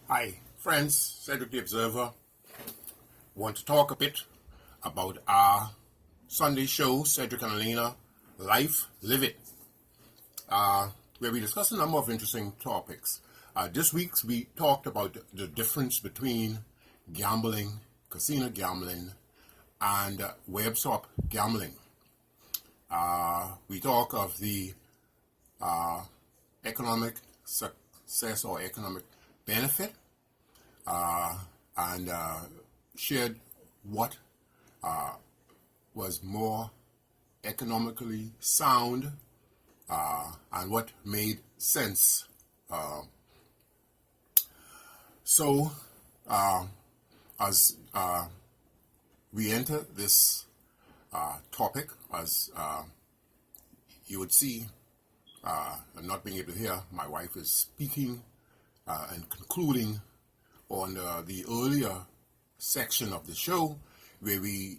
Hi, friends, Cedric the Observer. Want to talk a bit about our Sunday show, Cedric and Elena, Life, Live It, where we discuss a number of interesting topics. This week we talked about the difference between gambling, casino gambling, and web shop gambling. We talk of the economic success or economic benefit and shared what was more economically sound and what made sense. So, as we enter this topic, as you would see, and not being able to hear, my wife is speaking and concluding on the earlier section of the show where we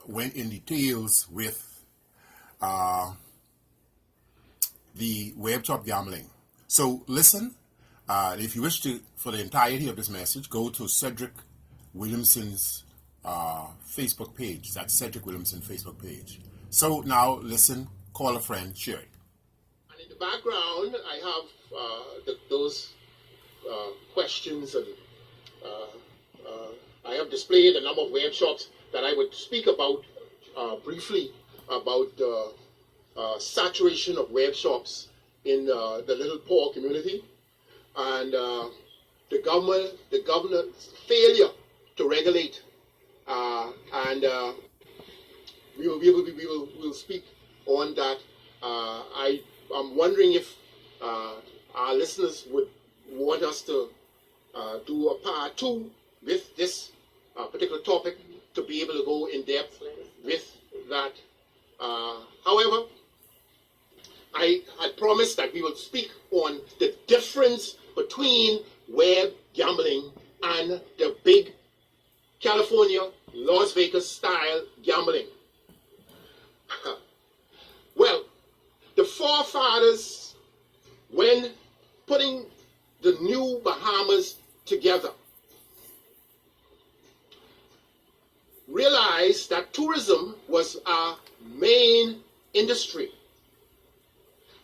went in details with the web shop gambling. So listen, if you wish to, for the entirety of this message, go to Cedric Williamson's Facebook page. That's Cedric Williamson Facebook page. So now listen, call a friend, share it. And in the background, I have those questions, and I have displayed a number of web shops that I would speak about briefly about the saturation of web shops in the Little Poor community, and the governor's failure to regulate, and we'll speak on that. I'm wondering if our listeners would want us to do a part 2 with this particular topic to be able to go in depth with that. However, I had promised that we will speak on the difference between web gambling and the big California, Las Vegas style gambling. Well, the forefathers, when putting the new Bahamas together, realized that tourism was our main industry.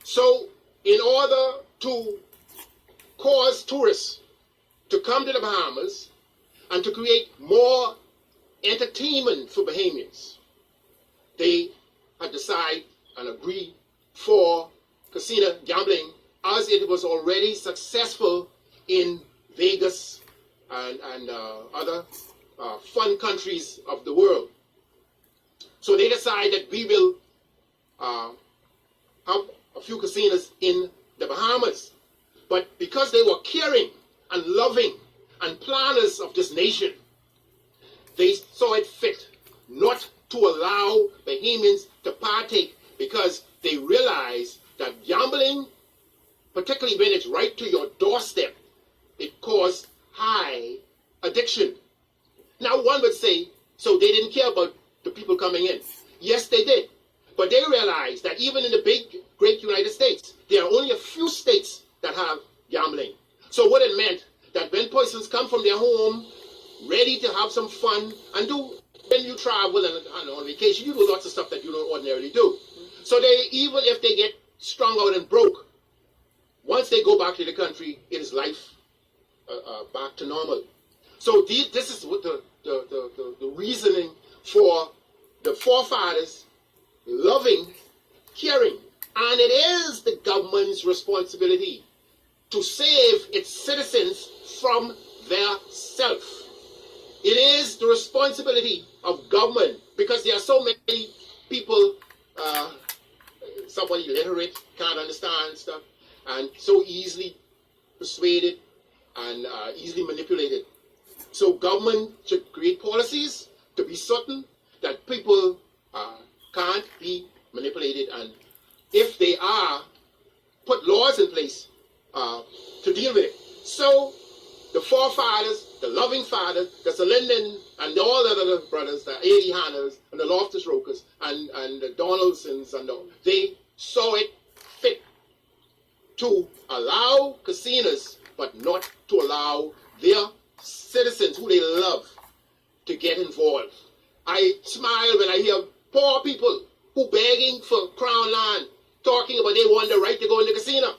So, in order to cause tourists to come to the Bahamas and to create more entertainment for Bahamians, they had decided and agreed for casino gambling, as it was already successful in Vegas and other fun countries of the world. So they decided that we will have a few casinos in the Bahamas. But because they were caring and loving and planners of this nation, they saw it fit not to allow Bahamians to partake, because they realized that gambling, particularly when it's right to your doorstep, it caused high addiction. Now one would say, so they didn't care about the people coming in. Yes, they did. But they realized that even in the big, great United States, there are only a few states that have gambling. So what it meant, that when persons come from their home, ready to have some fun, and do, when you travel and on vacation, you do lots of stuff that you don't ordinarily do. So they, even if they get strung out and broke, once they go back to the country, it is life back to normal. So this is what the reasoning for the forefathers loving, caring, and it is the government's responsibility to save its citizens from their self. It is the responsibility of government, because there are so many people, somebody illiterate, can't understand stuff, and so easily persuaded and easily manipulated. So government should create policies to be certain that people can't be manipulated, and if they are, put laws in place to deal with it. So the forefathers, the loving fathers, the Salinden, and all the other brothers, the A.D. Hanners, and the Loftus Rokers, and the Donaldsons, and they saw it fit to allow casinos but not to allow their citizens who they love to get involved. I smile when I hear poor people who begging for crown land, talking about they want the right to go in the casino.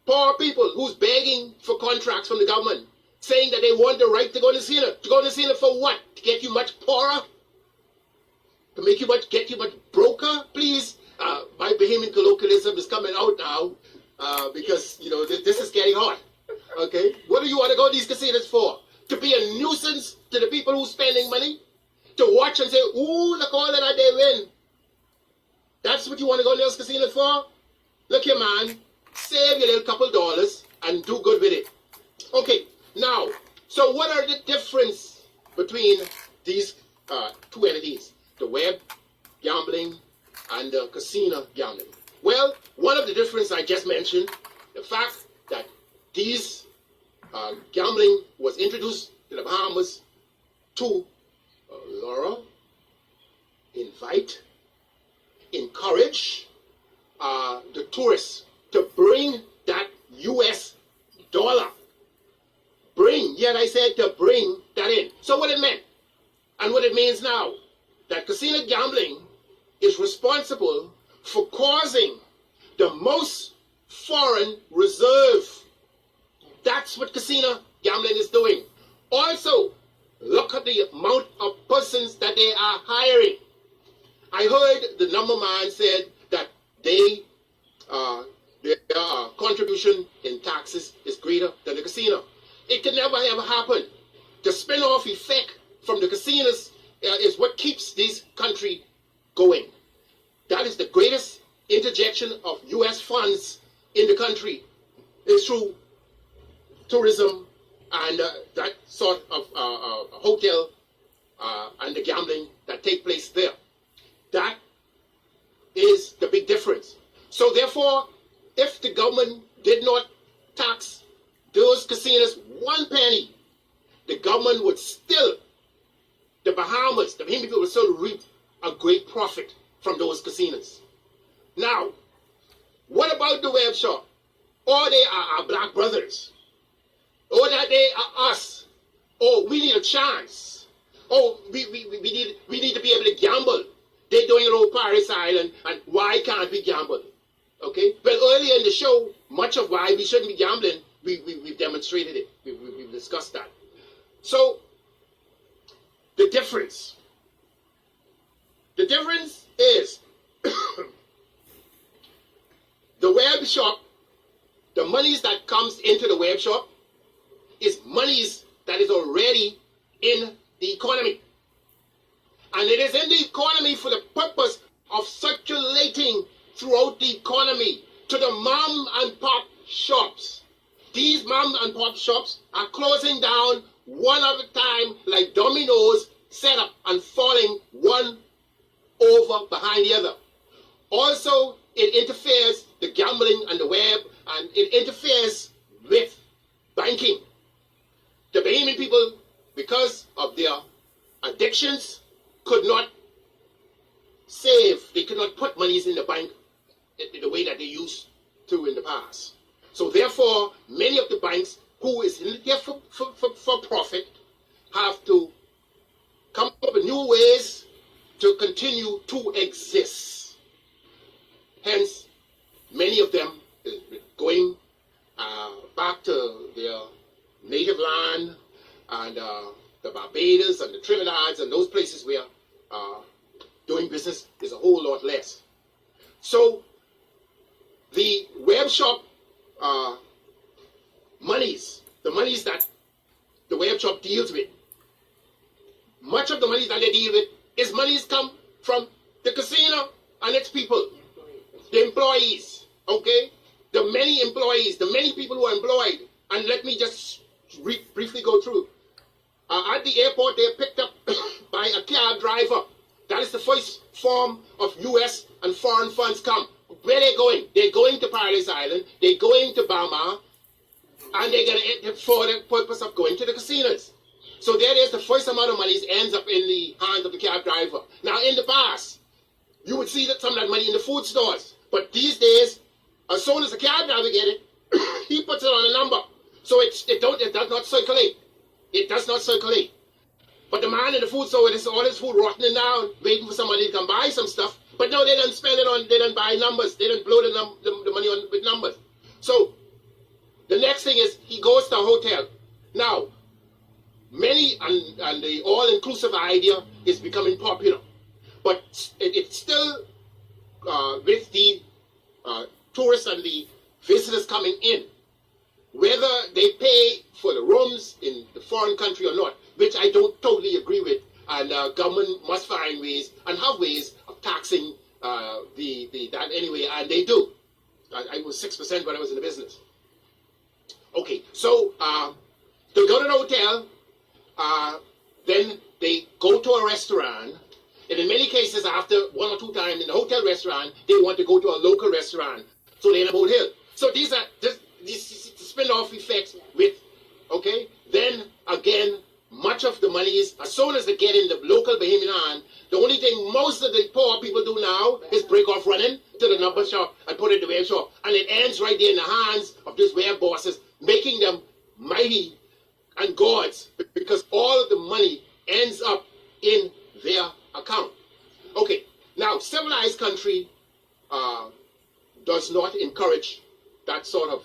Poor people who's begging for contracts from the government, saying that they want the right to go in the casino. To go in the casino for what? To get you much poorer? To make you get you much broker? Please, my Bahamian colloquialism is coming out now because, you know, this is getting hot. Okay? What do you want to go to these casinos for? To be a nuisance to the people who's spending money? To watch and say, ooh, look all that they win. That's what you want to go to those casinos for? Look here, man. Save your little couple dollars and do good with it. Okay, now, so what are the difference between these two entities? The web gambling and the casino gambling. Well, one of the differences I just mentioned, the fact that these gambling was introduced to the Bahamas to lure, invite, encourage the tourists to bring that US dollar. Bring, yet I said to bring that in. So what it meant, and what it means now, that casino gambling is responsible for causing the most foreign reserve. That's what casino gambling is doing. Also, look at the amount of persons that they are hiring. I heard the number man said that their contribution in taxes is greater than the casino. It can never ever happen. The spin-off effect from the casinos is what keeps this country going. That is the greatest interjection of U.S. funds in the country is through tourism and that sort of hotel and the gambling that take place there. That is the big difference. So therefore, if the government did not tax those casinos 1 penny, the government would still, the Bahamas, the Bahamian people would still reap a great profit from those casinos. Now, what about the web shop? Or they are our black brothers. Or that they are us. Oh, we need a chance. Oh, we need to be able to gamble. They're doing it on Paris Island, and why can't we gamble? Okay? Well, earlier in the show, much of why we shouldn't be gambling, we've demonstrated it. We've discussed that. So, the difference is the web shop, the monies that comes into the web shop is monies that is already in the economy. And it is in the economy for the purpose of circulating throughout the economy to the mom and pop shops. These mom and pop shops are closing down one at a time like dominoes set up and falling one over behind the other. Also, it interferes the gambling and the web, and it interferes with banking. The Bahamian people, because of their addictions, could not save, they could not put monies in the bank in the way that they used to in the past. So therefore, many of the banks who is in there for profit have to come up with new ways to continue to exist. Hence, many of them is going back to their native land and the Barbados and the Trinidadians and those places where doing business is a whole lot less. So the web shop monies, the monies that the web shop deals with, much of the money that they deal with is monies come from the casino and its people, the employees, okay? The many employees, the many people who are employed. And let me just briefly go through. At the airport, they are picked up by a cab driver. That is the first form of U.S. and foreign funds come. Where are they going? They're going to Paradise Island. They're going to Bama. And they're going to, for the purpose of going to the casinos. So there is the first amount of money ends up in the hands of the cab driver. Now, in the past, you would see that some of that money in the food stores. But these days, as soon as the cab driver get it, he puts it on a number. So it does not circulate. It does not circulate. But the man in the food store, with all his food rotting down, waiting for somebody to come buy some stuff. But no, they don't spend it on, they don't buy numbers. They don't blow the money on with numbers. So the next thing is he goes to a hotel. Now, many, and the all-inclusive idea is becoming popular. But it's still, with the tourists and the visitors coming in, whether they pay for the rooms in the foreign country or not, which I don't totally agree with, and government must find ways and have ways of taxing that anyway, and they do. I was 6% when I was in the business. Okay, so they go to the hotel, then they go to a restaurant, and in many cases, after 1 or 2 times in the hotel restaurant, they want to go to a local restaurant, so they're in a hotel. So these are these spin-off effects with, okay, then again, much of the money is, as soon as they get in the local Bahamian hand, the only thing most of the poor people do now is break off running to the number shop and put it in the web shop. And it ends right there in the hands of these web bosses, making them mighty and gods, because all of the money ends up in their account. Okay, now civilized country does not encourage that sort of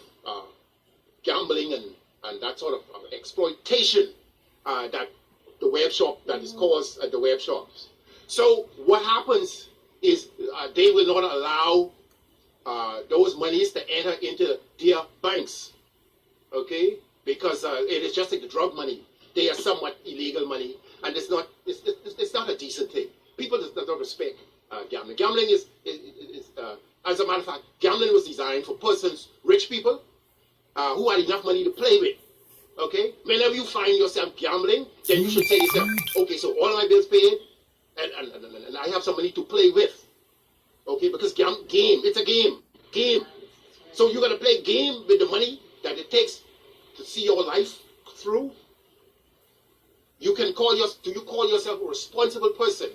gambling and that sort of exploitation that the web shop that is caused at the web shops. So what happens is they will not allow those monies to enter into their banks, okay? Because it is just like the drug money. They are somewhat illegal money, and it's not a decent thing. People do not respect gambling. Gambling is as a matter of fact, gambling was designed for persons, rich people, who had enough money to play with. Okay? Whenever you find yourself gambling, then you should say to yourself, okay, so all of my bills paid, and I have some money to play with. Okay? Because it's a game. Game. So you're going to play game with the money that it takes to see your life through. Do you call yourself a responsible person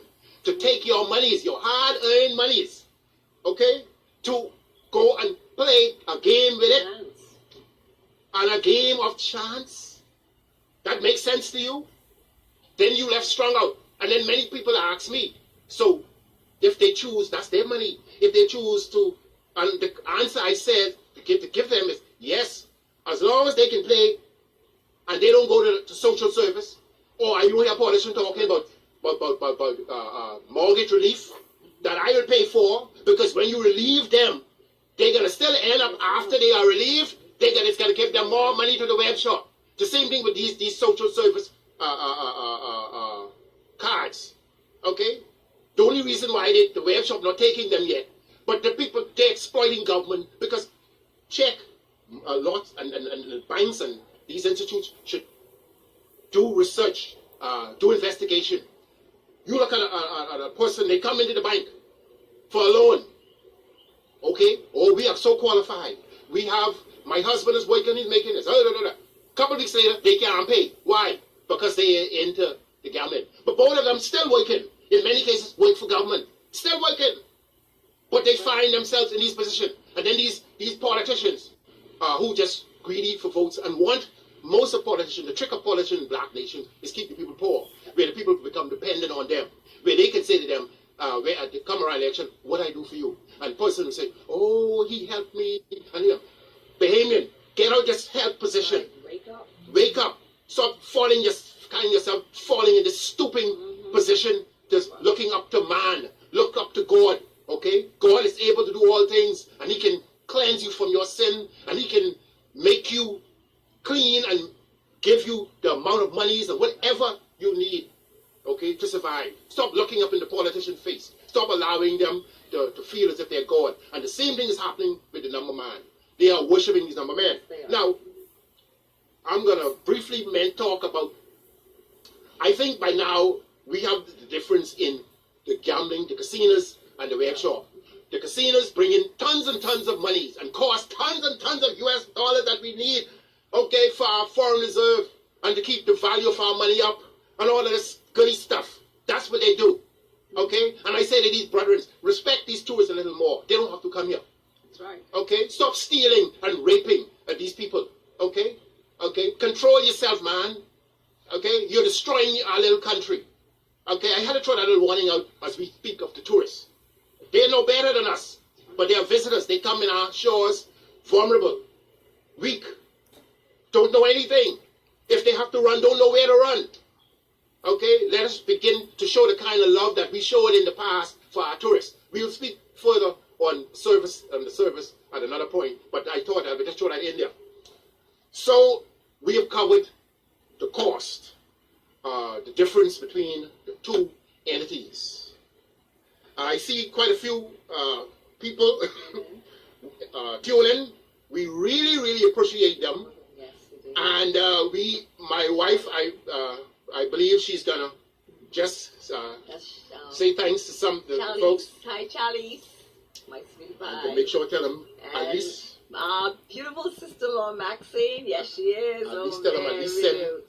to take your monies, your hard-earned monies, okay, to go and play a game with it? And a game of chance? That makes sense to you? Then you left strung out. And then many people ask me, so if they choose, that's their money. If they choose to, and the answer I said to give them is yes, as long as they can play and they don't go to social service, or I don't hear politicians talking about mortgage relief that I will pay for, because when you relieve them, they're going to still end up after they are relieved. It's going to give them more money to the web shop. The same thing with these social service cards. Okay? The only reason why the web shop not taking them yet, but the people, they're exploiting government, because check a lot, and banks and these institutes should do research, do investigation. You look at a person, they come into the bank for a loan. Okay? Oh, we are so qualified. We have, my husband is working, he's making this. A couple of weeks later, they can't pay. Why? Because they are into the gambling. But both of them still working. In many cases, work for government. Still working. But they find themselves in these positions. And then these politicians who just greedy for votes and want, most of politicians, the trick of politicians in black nations is keep the people poor, where the people become dependent on them, where they can say to them, where at the come around election, what I do for you? And the person will say, oh, he helped me. And you know, Bahamian, get out this help position. Wake up. Wake up. Stop falling, just find yourself falling in this stooping position, just looking up to man. Look up to God. Okay? God is able to do all things, and he can cleanse you from your sin, and he can make you clean and give you the amount of monies and whatever you need, okay, to survive. Stop looking up in the politician's face. Stop allowing them to feel as if they're God. And the same thing is happening with the number man. They are worshiping these number men. Now, I'm going to briefly talk about, I think by now we have the difference in the gambling, the casinos, and the web shop. The casinos bring in tons and tons of money and cost tons and tons of US dollars that we need, okay, for our foreign reserve and to keep the value of our money up and all of this goody stuff. That's what they do, okay? And I say to these brethren, respect these tourists a little more. They don't have to come here. That's right. Okay? Stop stealing and raping these people, okay? Okay, control yourself, man. Okay, you're destroying our little country. Okay, I had to throw that little warning out as we speak of the tourists. They're no better than us, but they are visitors. They come in our shores vulnerable, weak, don't know anything. If they have to run, don't know where to run. Okay, let us begin to show the kind of love that we showed in the past for our tourists. We will speak further on the service at another point, but I thought I would just throw that in there. So we have covered the cost, the difference between the two entities. I see quite a few people tune in. We really, really appreciate them. Yes, we do. And my wife, I believe she's gonna just That's, say thanks to some of the Charlize. folks. Hi, Charlize. My sweetie pie. And make sure to tell them at And least. our beautiful sister-in-law, Maxine. Yes, she is. At least tell them at least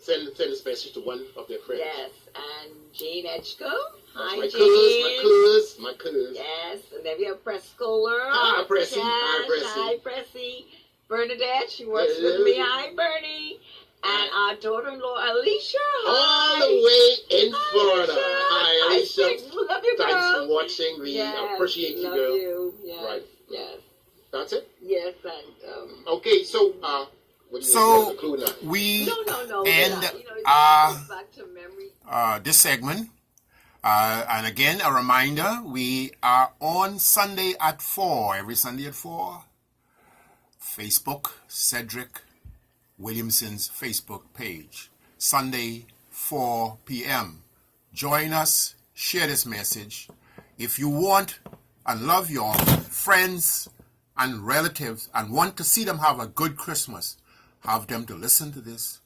send this message to one of their friends. Yes, and Jane Edgecombe. Hi, my Jane. my cuz. Yes, and then we have Prescholar. Hi, Pressy. Yes, Hi, Pressy. Hi, Pressy. Bernadette, she works with me. Hi, Bernie. And our daughter-in-law, Alicia. All Hi. the way in Hi, Florida. Alicia. Hi, Alicia. Thanks. Love you, Thanks girl. for watching. We Yes, appreciate you, love girl. you. Yes, Right. yes, That's it? yes, and Okay, so what do you So want to conclude now? we no. end It goes back to memory. this segment. And again, a reminder, we are on Sunday at 4, every Sunday at 4. Facebook, Cedric Williamson's Facebook page. Sunday, 4 p.m. Join us, share this message. If you want and love your friends and relatives and want to see them have a good Christmas, have them to listen to this,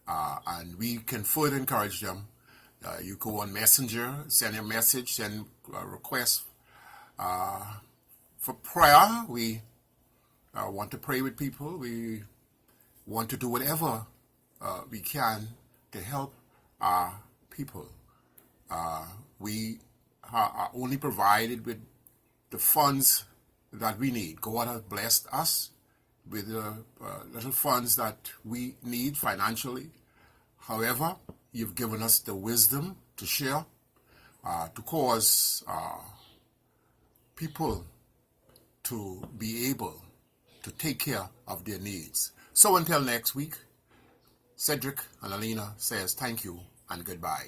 and we can further encourage them. You go on Messenger, send a message, send a request for prayer. We want to pray with people. We want to do whatever we can to help our people. We are only provided with the funds that we need. God has blessed us with the little funds that we need financially. However, you've given us the wisdom to share, to cause people to be able to take care of their needs. So until next week, Cedric and Alina says thank you and goodbye.